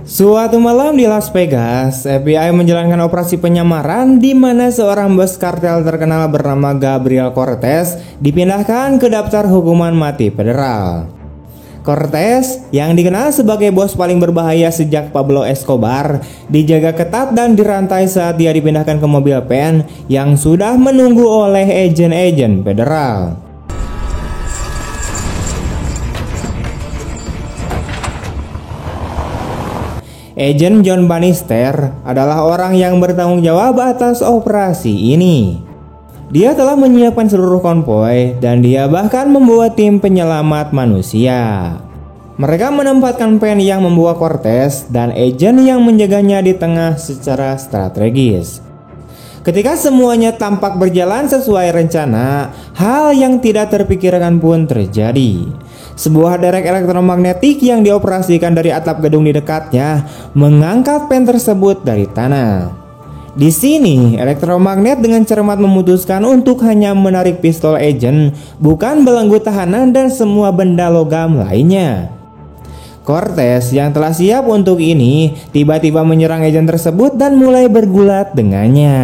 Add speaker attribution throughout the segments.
Speaker 1: Suatu malam di Las Vegas, FBI menjalankan operasi penyamaran di mana seorang bos kartel terkenal bernama Gabriel Cortez dipindahkan ke daftar hukuman mati federal. Cortez, yang dikenal sebagai bos paling berbahaya sejak Pablo Escobar, dijaga ketat dan dirantai saat dia dipindahkan ke mobil pen yang sudah menunggu oleh agen-agen federal. Agen John Bannister adalah orang yang bertanggung jawab atas operasi ini. Dia telah menyiapkan seluruh konvoi dan dia bahkan membawa tim penyelamat manusia. Mereka menempatkan pen yang membawa Cortez dan agen yang menjaganya di tengah secara strategis. Ketika semuanya tampak berjalan sesuai rencana, hal yang tidak terpikirkan pun terjadi. Sebuah derek elektromagnetik yang dioperasikan dari atap gedung di dekatnya mengangkat pen tersebut dari tanah. Di sini, elektromagnet dengan cermat memutuskan untuk hanya menarik pistol agent, bukan belenggu tahanan dan semua benda logam lainnya. Cortez yang telah siap untuk ini tiba-tiba menyerang agen tersebut dan mulai bergulat dengannya.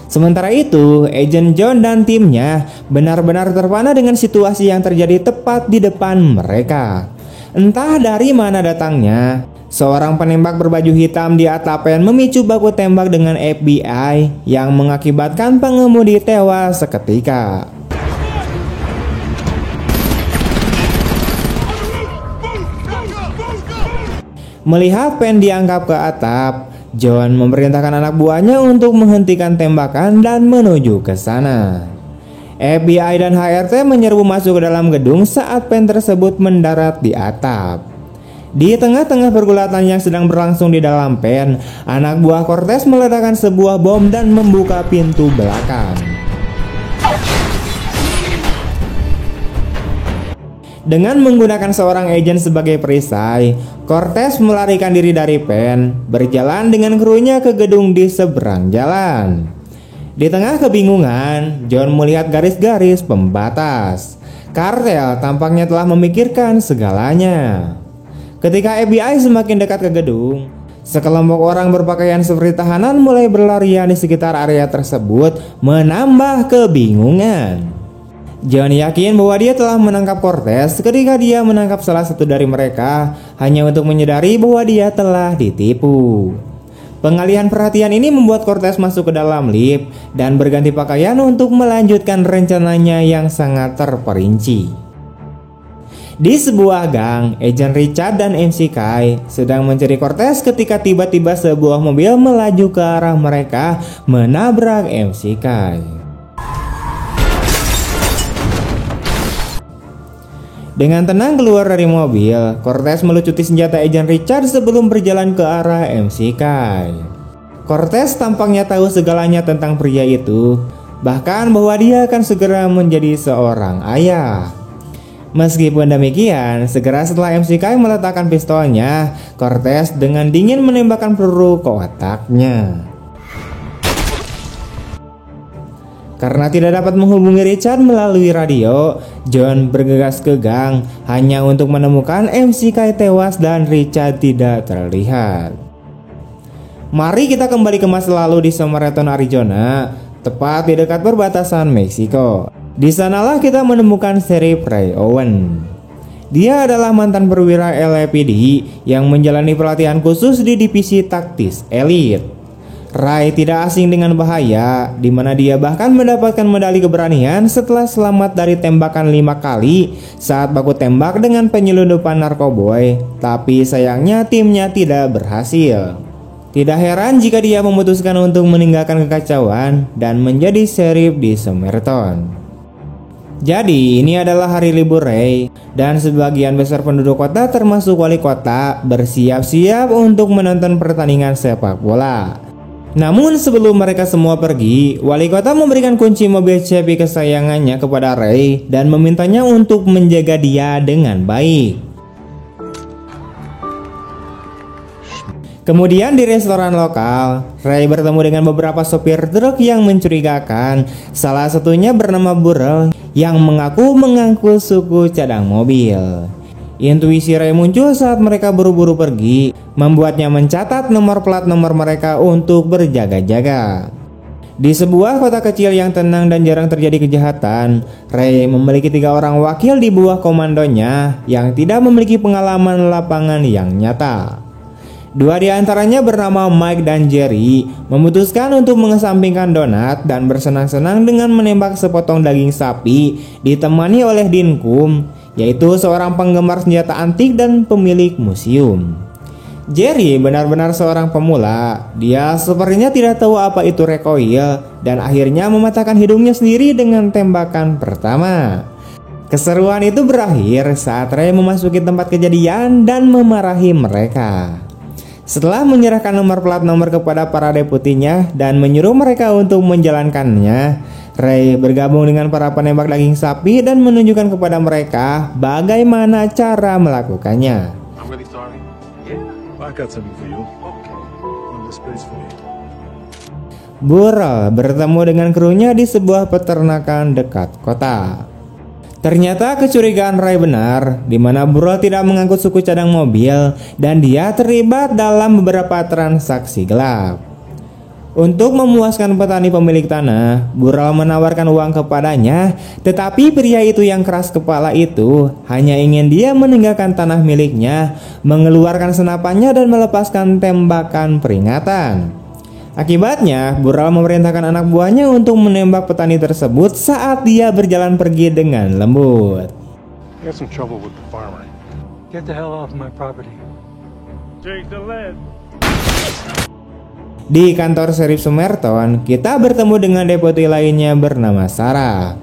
Speaker 1: Sementara itu, agen John dan timnya benar-benar terpana dengan situasi yang terjadi tepat di depan mereka. Entah dari mana datangnya, seorang penembak berbaju hitam di atap pen memicu baku tembak dengan FBI yang mengakibatkan pengemudi tewas seketika. Melihat pen diangkat ke atap, John memerintahkan anak buahnya untuk menghentikan tembakan dan menuju ke sana. FBI dan HRT menyerbu masuk ke dalam gedung saat pen tersebut mendarat di atap. Di tengah-tengah pergulatan yang sedang berlangsung di dalam pen, anak buah Cortez meledakkan sebuah bom dan membuka pintu belakang. Dengan menggunakan seorang agen sebagai perisai, Cortez melarikan diri dari pen, berjalan dengan krunya ke gedung di seberang jalan. Di tengah kebingungan, John melihat garis-garis pembatas. Kartel tampaknya telah memikirkan segalanya. Ketika FBI semakin dekat ke gedung, sekelompok orang berpakaian seperti tahanan mulai berlarian di sekitar area tersebut, menambah kebingungan. John yakin bahwa dia telah menangkap Cortez ketika dia menangkap salah satu dari mereka hanya untuk menyadari bahwa dia telah ditipu. Pengalihan perhatian ini membuat Cortez masuk ke dalam lift dan berganti pakaian untuk melanjutkan rencananya yang sangat terperinci. Di sebuah gang, Agent Richard dan MC Kai sedang mencari Cortez ketika tiba-tiba sebuah mobil melaju ke arah mereka menabrak MC Kai. Dengan tenang keluar dari mobil, Cortez melucuti senjata Agent Richard sebelum berjalan ke arah MC Kai. Cortez tampaknya tahu segalanya tentang pria itu, bahkan bahwa dia akan segera menjadi seorang ayah. Meskipun demikian, segera setelah MC Kai meletakkan pistolnya, Cortez dengan dingin menembakkan peluru ke otaknya. Karena tidak dapat menghubungi Richard melalui radio, John bergegas ke gang hanya untuk menemukan MC Kai tewas dan Richard tidak terlihat. Mari kita kembali ke masa lalu di Somerton, Arizona, tepat di dekat perbatasan Meksiko. Di sanalah kita menemukan Sheriff Ray Owen. Dia adalah mantan perwira LAPD yang menjalani pelatihan khusus di divisi taktis elit. Ray tidak asing dengan bahaya, di mana dia bahkan mendapatkan medali keberanian setelah selamat dari tembakan 5 kali saat baku tembak dengan penyelundupan narkoboy, tapi sayangnya timnya tidak berhasil. Tidak heran jika dia memutuskan untuk meninggalkan kekacauan dan menjadi sheriff di Somerton. Jadi ini adalah hari libur Ray, dan sebagian besar penduduk kota termasuk wali kota bersiap-siap untuk menonton pertandingan sepak bola. Namun sebelum mereka semua pergi, wali kota memberikan kunci mobil Chevy kesayangannya kepada Ray dan memintanya untuk menjaga dia dengan baik. Kemudian di restoran lokal, Ray bertemu dengan beberapa sopir truk yang mencurigakan. Salah satunya bernama Burrell yang mengaku mengangkut suku cadang mobil. Intuisi Ray muncul saat mereka buru-buru pergi, membuatnya mencatat nomor plat nomor mereka untuk berjaga-jaga. Di sebuah kota kecil yang tenang dan jarang terjadi kejahatan, Ray memiliki 3 orang wakil di bawah komandonya yang tidak memiliki pengalaman lapangan yang nyata. 2 di antaranya bernama Mike dan Jerry memutuskan untuk mengesampingkan Donat dan bersenang-senang dengan menembak sepotong daging sapi ditemani oleh Dinkum, yaitu seorang penggemar senjata antik dan pemilik museum. Jerry benar-benar seorang pemula. Dia sepertinya tidak tahu apa itu recoil dan akhirnya mematahkan hidungnya sendiri dengan tembakan pertama. Keseruan itu berakhir saat Ray memasuki tempat kejadian dan memarahi mereka. Setelah menyerahkan nomor plat nomor kepada para deputinya dan menyuruh mereka untuk menjalankannya, Ray bergabung dengan para penembak daging sapi dan menunjukkan kepada mereka bagaimana cara melakukannya.
Speaker 2: I'm really sorry. Yeah, I got something for you. Okay. In this place for you.
Speaker 1: Burrell bertemu dengan krunya di sebuah peternakan dekat kota. Ternyata kecurigaan Ray benar, di mana Burrell tidak mengangkut suku cadang mobil dan dia terlibat dalam beberapa transaksi gelap. Untuk memuaskan petani pemilik tanah, Burrell menawarkan uang kepadanya, tetapi pria itu yang keras kepala itu hanya ingin dia meninggalkan tanah miliknya, mengeluarkan senapannya dan melepaskan tembakan peringatan. Akibatnya, Burrell memerintahkan anak buahnya untuk menembak petani tersebut saat dia berjalan pergi dengan lembut.
Speaker 2: I got some trouble with the farmer.
Speaker 3: Get the hell off my property.
Speaker 2: Take the lead.
Speaker 1: Di kantor Sheriff Somerton, kita bertemu dengan deputi lainnya bernama Sarah.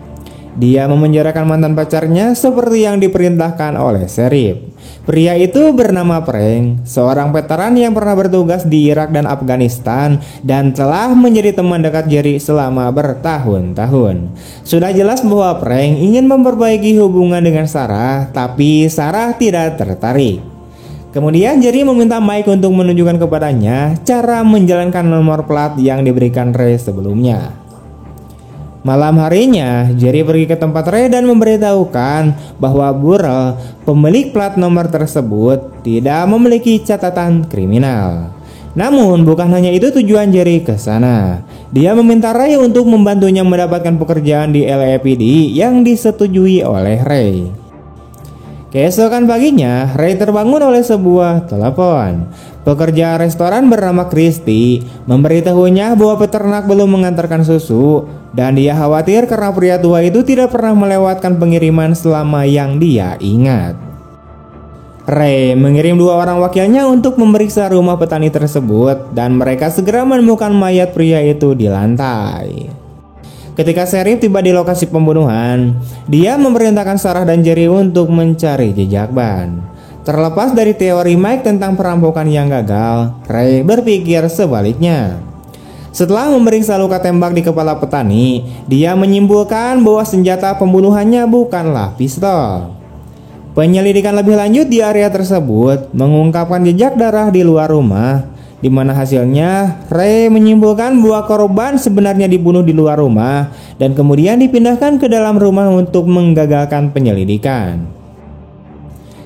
Speaker 1: Dia memenjarakan mantan pacarnya seperti yang diperintahkan oleh Sheriff. Pria itu bernama Frank, seorang veteran yang pernah bertugas di Irak dan Afghanistan dan telah menjadi teman dekat Jerry selama bertahun-tahun. Sudah jelas bahwa Frank ingin memperbaiki hubungan dengan Sarah, tapi Sarah tidak tertarik. Kemudian Jerry meminta Mike untuk menunjukkan kepadanya cara menjalankan nomor plat yang diberikan Ray sebelumnya. Malam harinya, Jerry pergi ke tempat Ray dan memberitahukan bahwa Burrell, pemilik plat nomor tersebut, tidak memiliki catatan kriminal. Namun bukan hanya itu tujuan Jerry ke sana. Dia meminta Ray untuk membantunya mendapatkan pekerjaan di LAPD yang disetujui oleh Ray. Keesokan paginya, Ray terbangun oleh sebuah telepon. Pekerja restoran bernama Christy memberitahunya bahwa peternak belum mengantarkan susu dan dia khawatir karena pria tua itu tidak pernah melewatkan pengiriman selama yang dia ingat. Ray mengirim 2 orang wakilnya untuk memeriksa rumah petani tersebut dan mereka segera menemukan mayat pria itu di lantai. Ketika Sheriff tiba di lokasi pembunuhan, dia memerintahkan Sarah dan Jerry untuk mencari jejak ban. Terlepas dari teori Mike tentang perampokan yang gagal, Ray berpikir sebaliknya. Setelah memeriksa luka tembak di kepala petani, dia menyimpulkan bahwa senjata pembunuhannya bukanlah pistol. Penyelidikan lebih lanjut di area tersebut mengungkapkan jejak darah di luar rumah, di mana hasilnya Ray menyimpulkan bahwa korban sebenarnya dibunuh di luar rumah dan kemudian dipindahkan ke dalam rumah untuk menggagalkan penyelidikan.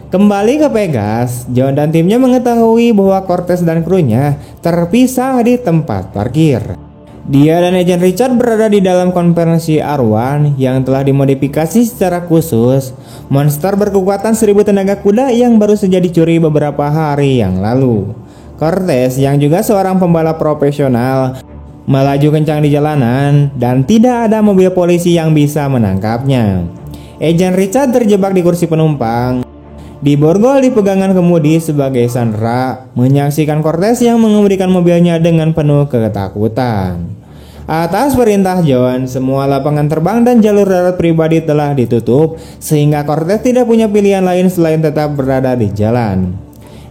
Speaker 1: Kembali ke Pegas, John dan timnya mengetahui bahwa Cortez dan krunya terpisah di tempat parkir. Dia dan Agent Richard berada di dalam konversi R1 yang telah dimodifikasi secara khusus, monster berkekuatan 1000 tenaga kuda yang baru saja dicuri beberapa hari yang lalu. Cortez yang juga seorang pembalap profesional melaju kencang di jalanan dan tidak ada mobil polisi yang bisa menangkapnya. Agent Richard terjebak di kursi penumpang. Diborgol di pegangan kemudi sebagai Sandra menyaksikan Cortez yang mengemudikan mobilnya dengan penuh ketakutan. Atas perintah John, semua lapangan terbang dan jalur darat pribadi telah ditutup sehingga Cortez tidak punya pilihan lain selain tetap berada di jalan.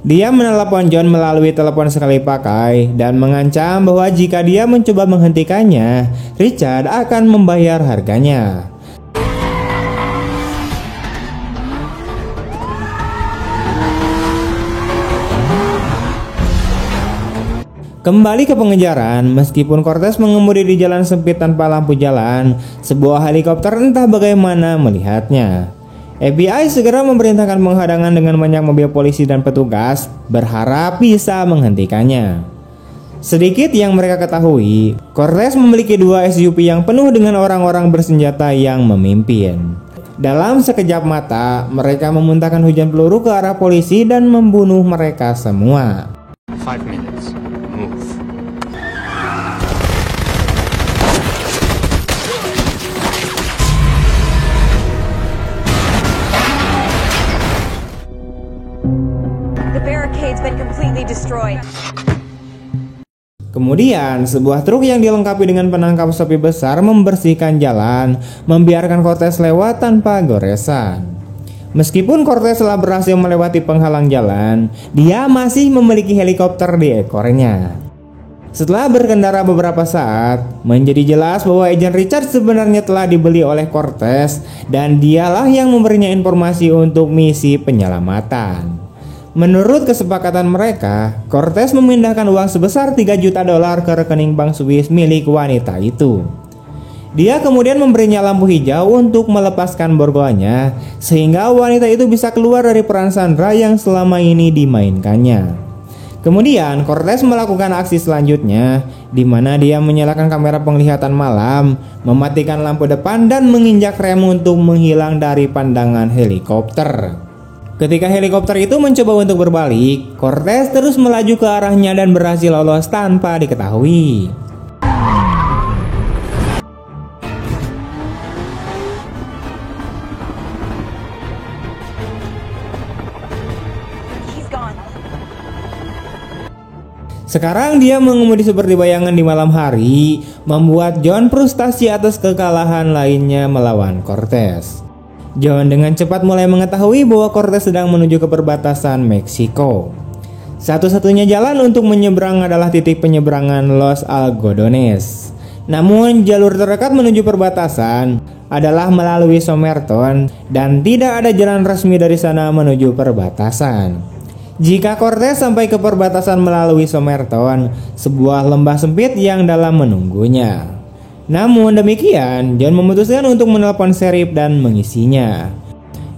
Speaker 1: Dia menelepon John melalui telepon sekali pakai dan mengancam bahwa jika dia mencoba menghentikannya, Richard akan membayar harganya. Kembali ke pengejaran, meskipun Cortez mengemudi di jalan sempit tanpa lampu jalan, sebuah helikopter entah bagaimana melihatnya. FBI segera memerintahkan penghadangan dengan banyak mobil polisi dan petugas, berharap bisa menghentikannya. Sedikit yang mereka ketahui, Cortez memiliki 2 SUV yang penuh dengan orang-orang bersenjata yang memimpin. Dalam sekejap mata, mereka memuntahkan hujan peluru ke arah polisi dan membunuh mereka semua.
Speaker 4: 5 minutes. Move.
Speaker 5: The barricade's been completely destroyed.
Speaker 1: Kemudian, sebuah truk yang dilengkapi dengan penangkap sapi besar membersihkan jalan, membiarkan Cortez lewat tanpa goresan. Meskipun Cortez telah berhasil melewati penghalang jalan, dia masih memiliki helikopter di ekornya. Setelah berkendara beberapa saat, menjadi jelas bahwa Agent Richard sebenarnya telah dibeli oleh Cortez dan dialah yang memberinya informasi untuk misi penyelamatan. Menurut kesepakatan mereka, Cortez memindahkan uang sebesar $3 juta ke rekening bank Swiss milik wanita itu. Dia kemudian memberinya lampu hijau untuk melepaskan borgoannya, sehingga wanita itu bisa keluar dari peran Sandra yang selama ini dimainkannya. Kemudian Cortez melakukan aksi selanjutnya, di mana dia menyalakan kamera penglihatan malam, mematikan lampu depan dan menginjak rem untuk menghilang dari pandangan helikopter. Ketika helikopter itu mencoba untuk berbalik, Cortez terus melaju ke arahnya dan berhasil lolos tanpa diketahui.
Speaker 5: He's gone.
Speaker 1: Sekarang dia mengemudi seperti bayangan di malam hari, membuat John frustasi atas kekalahan lainnya melawan Cortez. John dengan cepat mulai mengetahui bahwa Cortez sedang menuju ke perbatasan Meksiko. Satu-satunya jalan untuk menyeberang adalah titik penyeberangan Los Algodones. Namun jalur terdekat menuju perbatasan adalah melalui Somerton dan tidak ada jalan resmi dari sana menuju perbatasan. Jika Cortez sampai ke perbatasan melalui Somerton, sebuah lembah sempit yang dalam menunggunya. Namun demikian, John memutuskan untuk menelpon Sheriff dan mengisinya.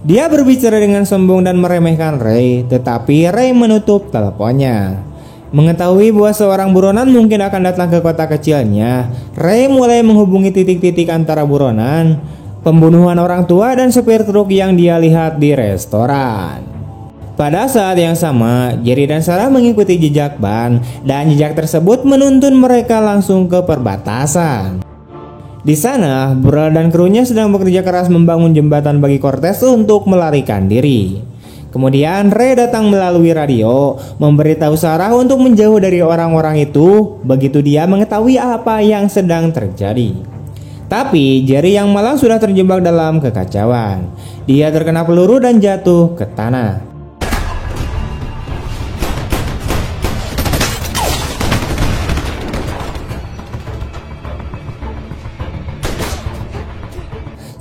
Speaker 1: Dia berbicara dengan sombong dan meremehkan Ray, tetapi Ray menutup teleponnya. Mengetahui bahwa seorang buronan mungkin akan datang ke kota kecilnya, Ray mulai menghubungi titik-titik antara buronan, pembunuhan orang tua dan supir truk yang dia lihat di restoran. Pada saat yang sama, Jerry dan Sarah mengikuti jejak ban, dan jejak tersebut menuntun mereka langsung ke perbatasan. Di sana, Burrell dan krunya sedang bekerja keras membangun jembatan bagi Cortez untuk melarikan diri. Kemudian Ray datang melalui radio, memberitahu Sarah untuk menjauh dari orang-orang itu begitu dia mengetahui apa yang sedang terjadi. Tapi Jerry yang malang sudah terjebak dalam kekacauan. Dia terkena peluru dan jatuh ke tanah.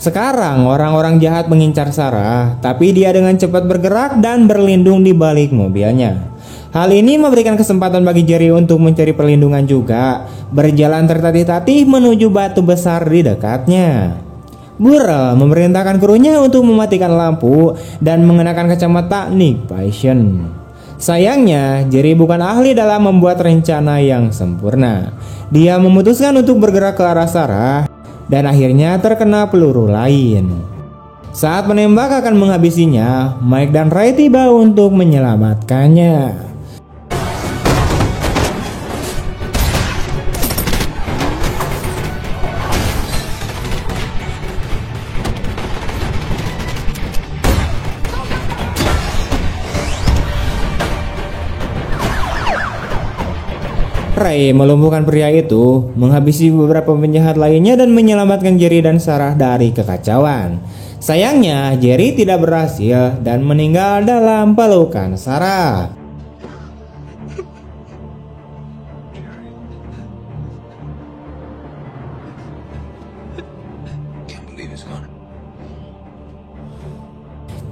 Speaker 1: Sekarang orang-orang jahat mengincar Sarah, tapi dia dengan cepat bergerak dan berlindung di balik mobilnya. Hal ini memberikan kesempatan bagi Jerry untuk mencari perlindungan juga, berjalan tertatih-tatih menuju batu besar di dekatnya. Burrell memerintahkan krunya untuk mematikan lampu dan mengenakan kacamata Night Vision. Sayangnya, Jerry bukan ahli dalam membuat rencana yang sempurna. Dia memutuskan untuk bergerak ke arah Sarah dan akhirnya terkena peluru lain. Saat menembak akan menghabisinya, Mike dan Ray tiba untuk menyelamatkannya. Ray melumpuhkan pria itu, menghabisi beberapa penjahat lainnya dan menyelamatkan Jerry dan Sarah dari kekacauan. Sayangnya, Jerry tidak berhasil dan meninggal dalam pelukan Sarah.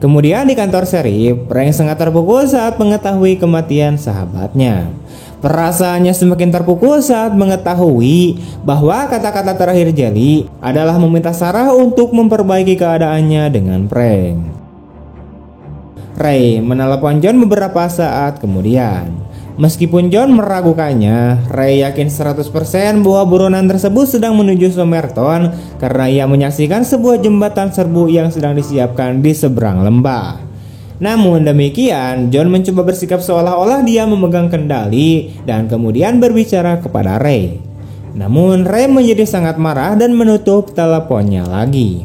Speaker 1: Kemudian di kantor Sheriff, Frank sangat terpukul saat mengetahui kematian sahabatnya. Perasaannya semakin terpukul saat mengetahui bahwa kata-kata terakhir Jelly adalah meminta Sarah untuk memperbaiki keadaannya dengan Frank. Ray menelepon John beberapa saat kemudian. Meskipun John meragukannya, Ray yakin 100% bahwa buronan tersebut sedang menuju Somerton karena ia menyaksikan sebuah jembatan serbu yang sedang disiapkan di seberang lembah. Namun demikian, John mencoba bersikap seolah-olah dia memegang kendali dan kemudian berbicara kepada Ray. Namun Ray menjadi sangat marah dan menutup teleponnya lagi.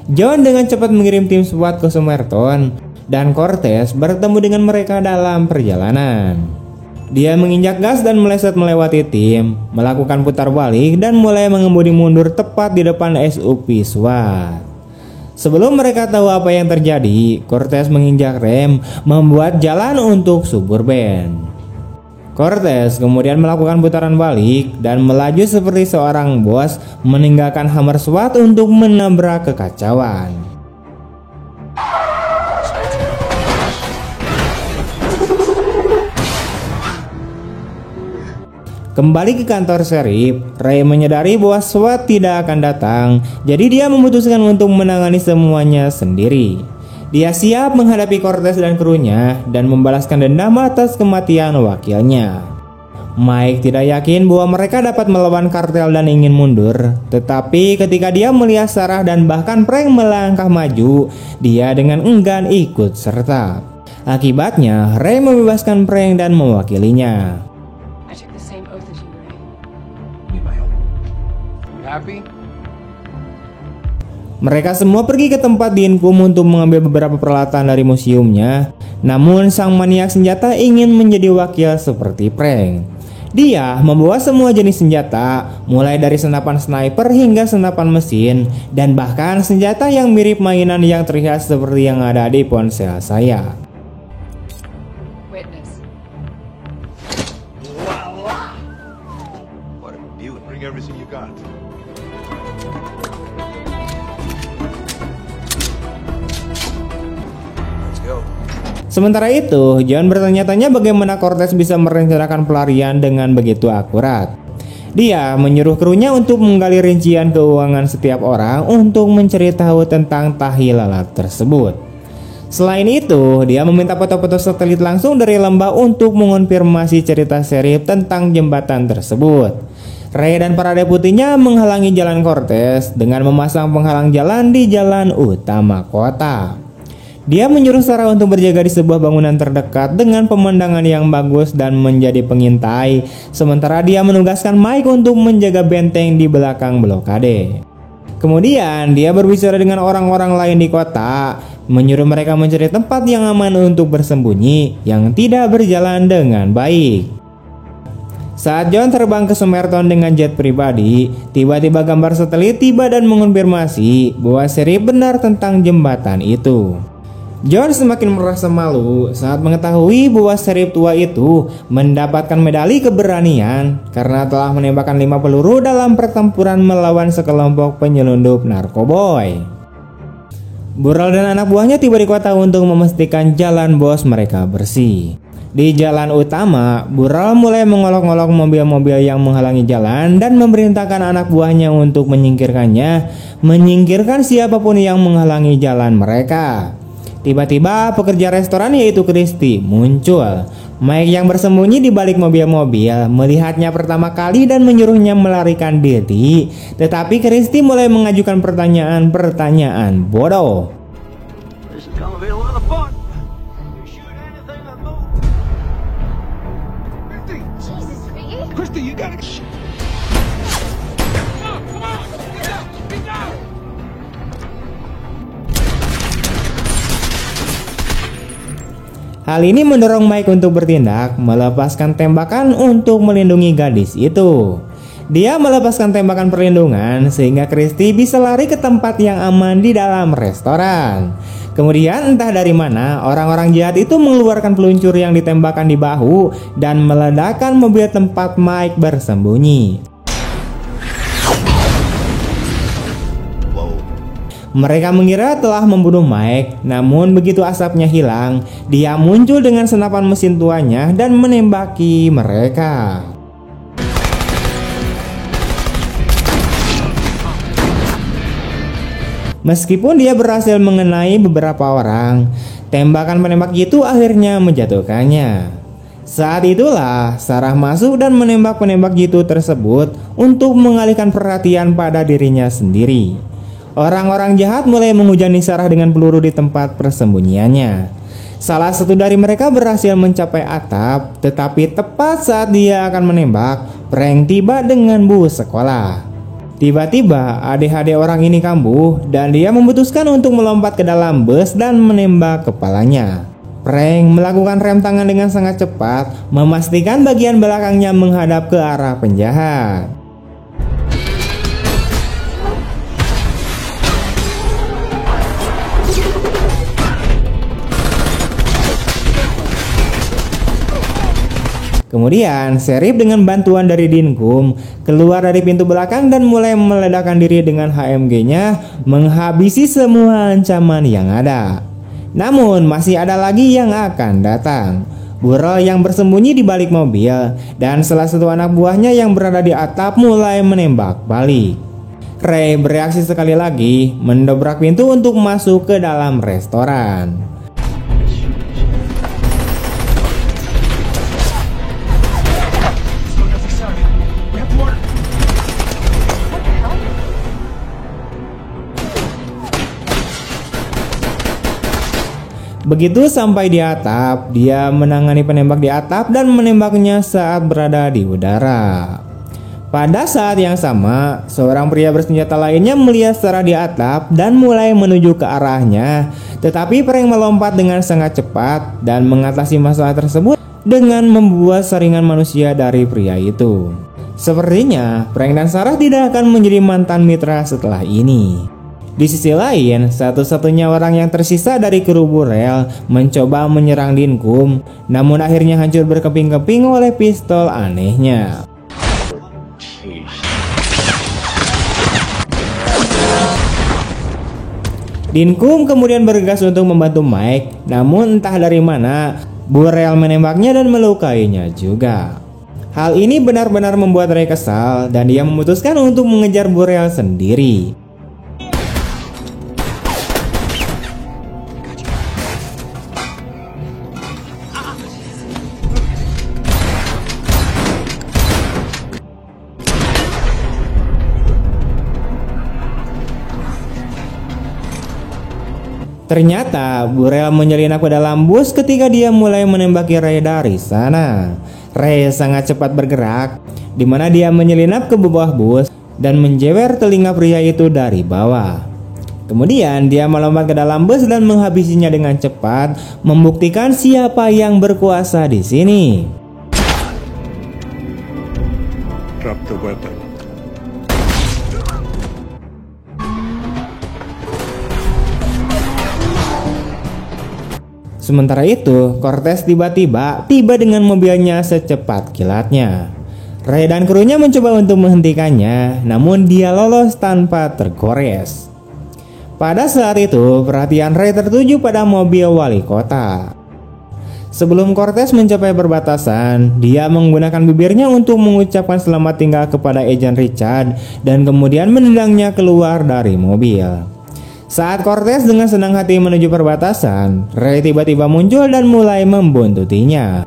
Speaker 1: John dengan cepat mengirim tim SWAT ke Somerton dan Cortez bertemu dengan mereka dalam perjalanan. Dia menginjak gas dan meleset melewati tim, melakukan putar balik dan mulai mengemudi mundur tepat di depan SUV SWAT. Sebelum mereka tahu apa yang terjadi, Cortez menginjak rem, membuat jalan untuk Suburban. Cortez kemudian melakukan putaran balik dan melaju seperti seorang bos, meninggalkan Hammer SWAT untuk menabrak kekacauan. Kembali ke kantor Sheriff, Ray menyadari bahwa SWAT tidak akan datang, jadi dia memutuskan untuk menangani semuanya sendiri. Dia siap menghadapi Cortez dan krunya dan membalaskan dendam atas kematian wakilnya. Mike tidak yakin bahwa mereka dapat melawan kartel dan ingin mundur, tetapi ketika dia melihat Sarah dan bahkan Frank melangkah maju, dia dengan enggan ikut serta. Akibatnya, Ray membebaskan Frank dan mewakilinya. Mereka semua pergi ke tempat Dinkum untuk mengambil beberapa peralatan dari museumnya. Namun sang maniak senjata ingin menjadi wakil seperti Frank. Dia membawa semua jenis senjata, mulai dari senapan sniper hingga senapan mesin, dan bahkan senjata yang mirip mainan yang terlihat seperti yang ada di ponsel saya.
Speaker 5: Witness.
Speaker 2: What a beauty. Bring everything you got.
Speaker 1: Sementara itu, John bertanya-tanya bagaimana Cortez bisa merencanakan pelarian dengan begitu akurat. Dia menyuruh krunya untuk menggali rincian keuangan setiap orang untuk mencari tahu tentang tahi lalat tersebut. Selain itu, dia meminta foto-foto satelit langsung dari lembah untuk mengonfirmasi cerita Sheriff tentang jembatan tersebut. Ray dan para deputinya menghalangi jalan Cortez dengan memasang penghalang jalan di jalan utama kota. Dia menyuruh Sarah untuk berjaga di sebuah bangunan terdekat dengan pemandangan yang bagus dan menjadi pengintai, sementara dia menugaskan Mike untuk menjaga benteng di belakang blokade. Kemudian dia berbicara dengan orang-orang lain di kota, menyuruh mereka mencari tempat yang aman untuk bersembunyi yang tidak berjalan dengan baik. Saat John terbang ke Somerton dengan jet pribadi, tiba-tiba gambar satelit tiba dan mengonfirmasi bahwa Sheriff benar tentang jembatan itu. John semakin merasa malu saat mengetahui bahwa Sheriff tua itu mendapatkan medali keberanian karena telah menembakkan 5 peluru dalam pertempuran melawan sekelompok penyelundup narkoboy. Burrell dan anak buahnya tiba di kota untuk memastikan jalan bos mereka bersih. Di jalan utama, Burrell mulai mengolok-olok mobil-mobil yang menghalangi jalan dan memerintahkan anak buahnya untuk menyingkirkan siapapun yang menghalangi jalan mereka. Tiba-tiba pekerja restoran yaitu Christy muncul. Mike yang bersembunyi di balik mobil-mobil melihatnya pertama kali dan menyuruhnya melarikan diri. Tetapi Christy mulai mengajukan pertanyaan bodoh.
Speaker 2: Christy, you gotta...
Speaker 1: Hal ini mendorong Mike untuk bertindak, melepaskan tembakan untuk melindungi gadis itu. Dia melepaskan tembakan perlindungan sehingga Christy bisa lari ke tempat yang aman di dalam restoran. Kemudian entah dari mana orang-orang jahat itu mengeluarkan peluncur yang ditembakkan di bahu dan meledakkan mobil tempat Mike bersembunyi. Mereka mengira telah membunuh Mike, namun begitu asapnya hilang, dia muncul dengan senapan mesin tuanya dan menembaki mereka. Meskipun dia berhasil mengenai beberapa orang, tembakan penembak jitu akhirnya menjatuhkannya. Saat itulah Sarah masuk dan menembak penembak jitu tersebut untuk mengalihkan perhatian pada dirinya sendiri. Orang-orang jahat mulai menghujani Sarah dengan peluru di tempat persembunyiannya. Salah satu dari mereka berhasil mencapai atap, tetapi tepat saat dia akan menembak, Frank tiba dengan bus sekolah. Tiba-tiba adik-adik orang ini kambuh dan dia memutuskan untuk melompat ke dalam bus dan menembak kepalanya. Frank melakukan rem tangan dengan sangat cepat, memastikan bagian belakangnya menghadap ke arah penjahat. Kemudian, Sheriff dengan bantuan dari Dinkum keluar dari pintu belakang dan mulai meledakkan diri dengan HMG-nya, menghabisi semua ancaman yang ada. Namun, masih ada lagi yang akan datang. Burrell yang bersembunyi di balik mobil dan salah satu anak buahnya yang berada di atap mulai menembak balik. Ray bereaksi sekali lagi, mendobrak pintu untuk masuk ke dalam restoran. Begitu sampai di atap, dia menangani penembak di atap dan menembaknya saat berada di udara. Pada saat yang sama, seorang pria bersenjata lainnya melihat Sarah di atap dan mulai menuju ke arahnya. Tetapi Frank melompat dengan sangat cepat dan mengatasi masalah tersebut dengan membuat saringan manusia dari pria itu. Sepertinya Frank dan Sarah tidak akan menjadi mantan mitra setelah ini. Di sisi lain, satu-satunya orang yang tersisa dari kru Burrell mencoba menyerang Dinkum, namun akhirnya hancur berkeping-keping oleh pistol anehnya. Dinkum kemudian bergegas untuk membantu Mike, namun entah dari mana Burrell menembaknya dan melukainya juga. Hal ini benar-benar membuat Ray kesal dan dia memutuskan untuk mengejar Burrell sendiri. Ternyata Burrell menyelinap ke dalam bus ketika dia mulai menembaki Ray dari sana. Ray sangat cepat bergerak, di mana dia menyelinap ke bawah bus dan menjewer telinga pria itu dari bawah. Kemudian dia melompat ke dalam bus dan menghabisinya dengan cepat, membuktikan siapa yang berkuasa di sini.
Speaker 2: Drop the weapon.
Speaker 1: Sementara itu, Cortez tiba dengan mobilnya secepat kilatnya. Ray dan krunya mencoba untuk menghentikannya, namun dia lolos tanpa tergores. Pada saat itu, perhatian Ray tertuju pada mobil wali kota. Sebelum Cortez mencapai perbatasan, dia menggunakan bibirnya untuk mengucapkan selamat tinggal kepada Agent Richard dan kemudian menendangnya keluar dari mobil. Saat Cortez dengan senang hati menuju perbatasan, Ray tiba-tiba muncul dan mulai membuntutinya.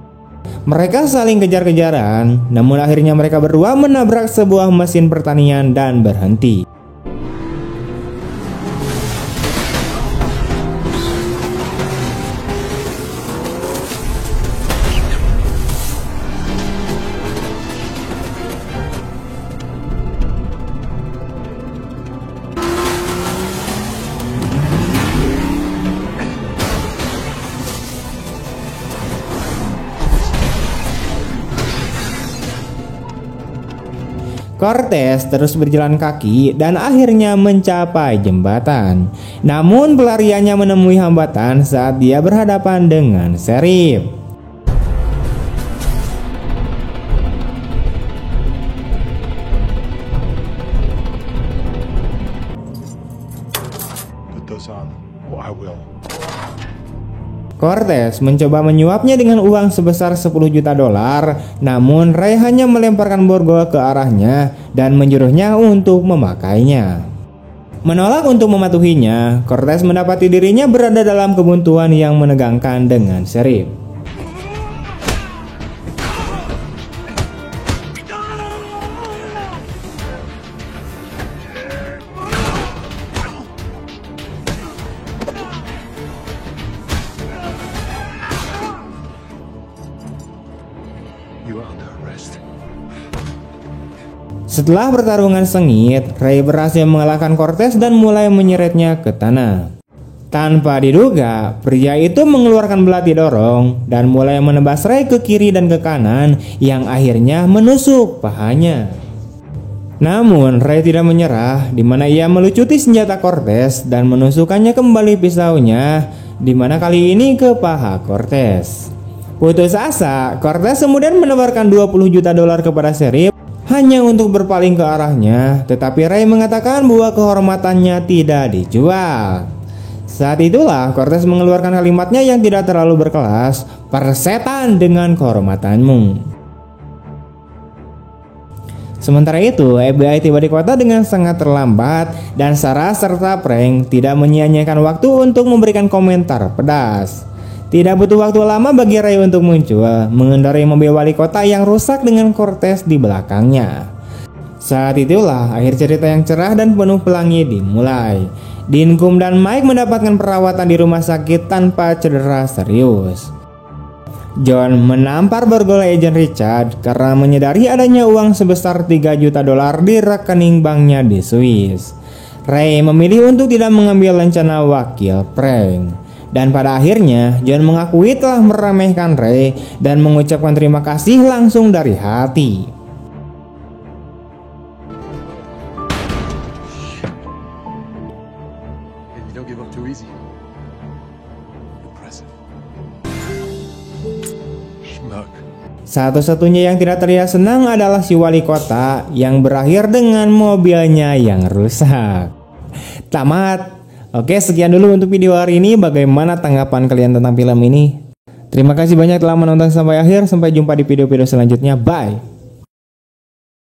Speaker 1: Mereka saling kejar-kejaran, namun akhirnya mereka berdua menabrak sebuah mesin pertanian dan berhenti. Cortez terus berjalan kaki dan akhirnya mencapai jembatan. Namun pelariannya menemui hambatan saat dia berhadapan dengan Sheriff.
Speaker 2: Put those on. Oh, I will.
Speaker 1: Cortez mencoba menyuapnya dengan uang sebesar 10 juta dolar, namun Ray hanya melemparkan borgol ke arahnya dan menyuruhnya untuk memakainya. Menolak untuk mematuhinya, Cortez mendapati dirinya berada dalam kebuntuan yang menegangkan dengan Sheriff.
Speaker 2: You are under arrest.
Speaker 1: Setelah pertarungan sengit, Ray berhasil mengalahkan Cortez dan mulai menyeretnya ke tanah. Tanpa diduga, pria itu mengeluarkan belati dorong dan mulai menebas Ray ke kiri dan ke kanan yang akhirnya menusuk pahanya. Namun Ray tidak menyerah, di mana ia melucuti senjata Cortez dan menusukkannya kembali pisaunya, di mana kali ini ke paha Cortez. Putus asa, Cortez kemudian menebarkan $20 juta kepada Sheriff hanya untuk berpaling ke arahnya, tetapi Ray mengatakan bahwa kehormatannya tidak dijual. Saat itulah Cortez mengeluarkan kalimatnya yang tidak terlalu berkelas, "Persetan dengan kehormatanmu." Sementara itu, FBI tiba di kota dengan sangat terlambat dan Sarah serta Frank tidak menyia-nyiakan waktu untuk memberikan komentar pedas. Tidak butuh waktu lama bagi Ray untuk muncul, mengendarai mobil wali kota yang rusak dengan Cortez di belakangnya. Saat itulah akhir cerita yang cerah dan penuh pelangi dimulai. Dinkum dan Mike mendapatkan perawatan di rumah sakit tanpa cedera serius. John menampar borgol Agent Richard karena menyadari adanya uang sebesar $3 juta di rekening banknya di Swiss. Ray memilih untuk tidak mengambil rencana wakil Frank. Dan pada akhirnya John mengakui telah meremehkan Ray dan mengucapkan terima kasih langsung dari hati.
Speaker 2: And you don't give up too easy. Impressive. Schmuck.
Speaker 1: Satu-satunya yang tidak terlihat senang adalah si wali kota yang berakhir dengan mobilnya yang rusak. Tamat. Oke, sekian dulu untuk video hari ini. Bagaimana tanggapan kalian tentang film ini? Terima kasih banyak telah menonton sampai akhir. Sampai jumpa di video-video selanjutnya. Bye.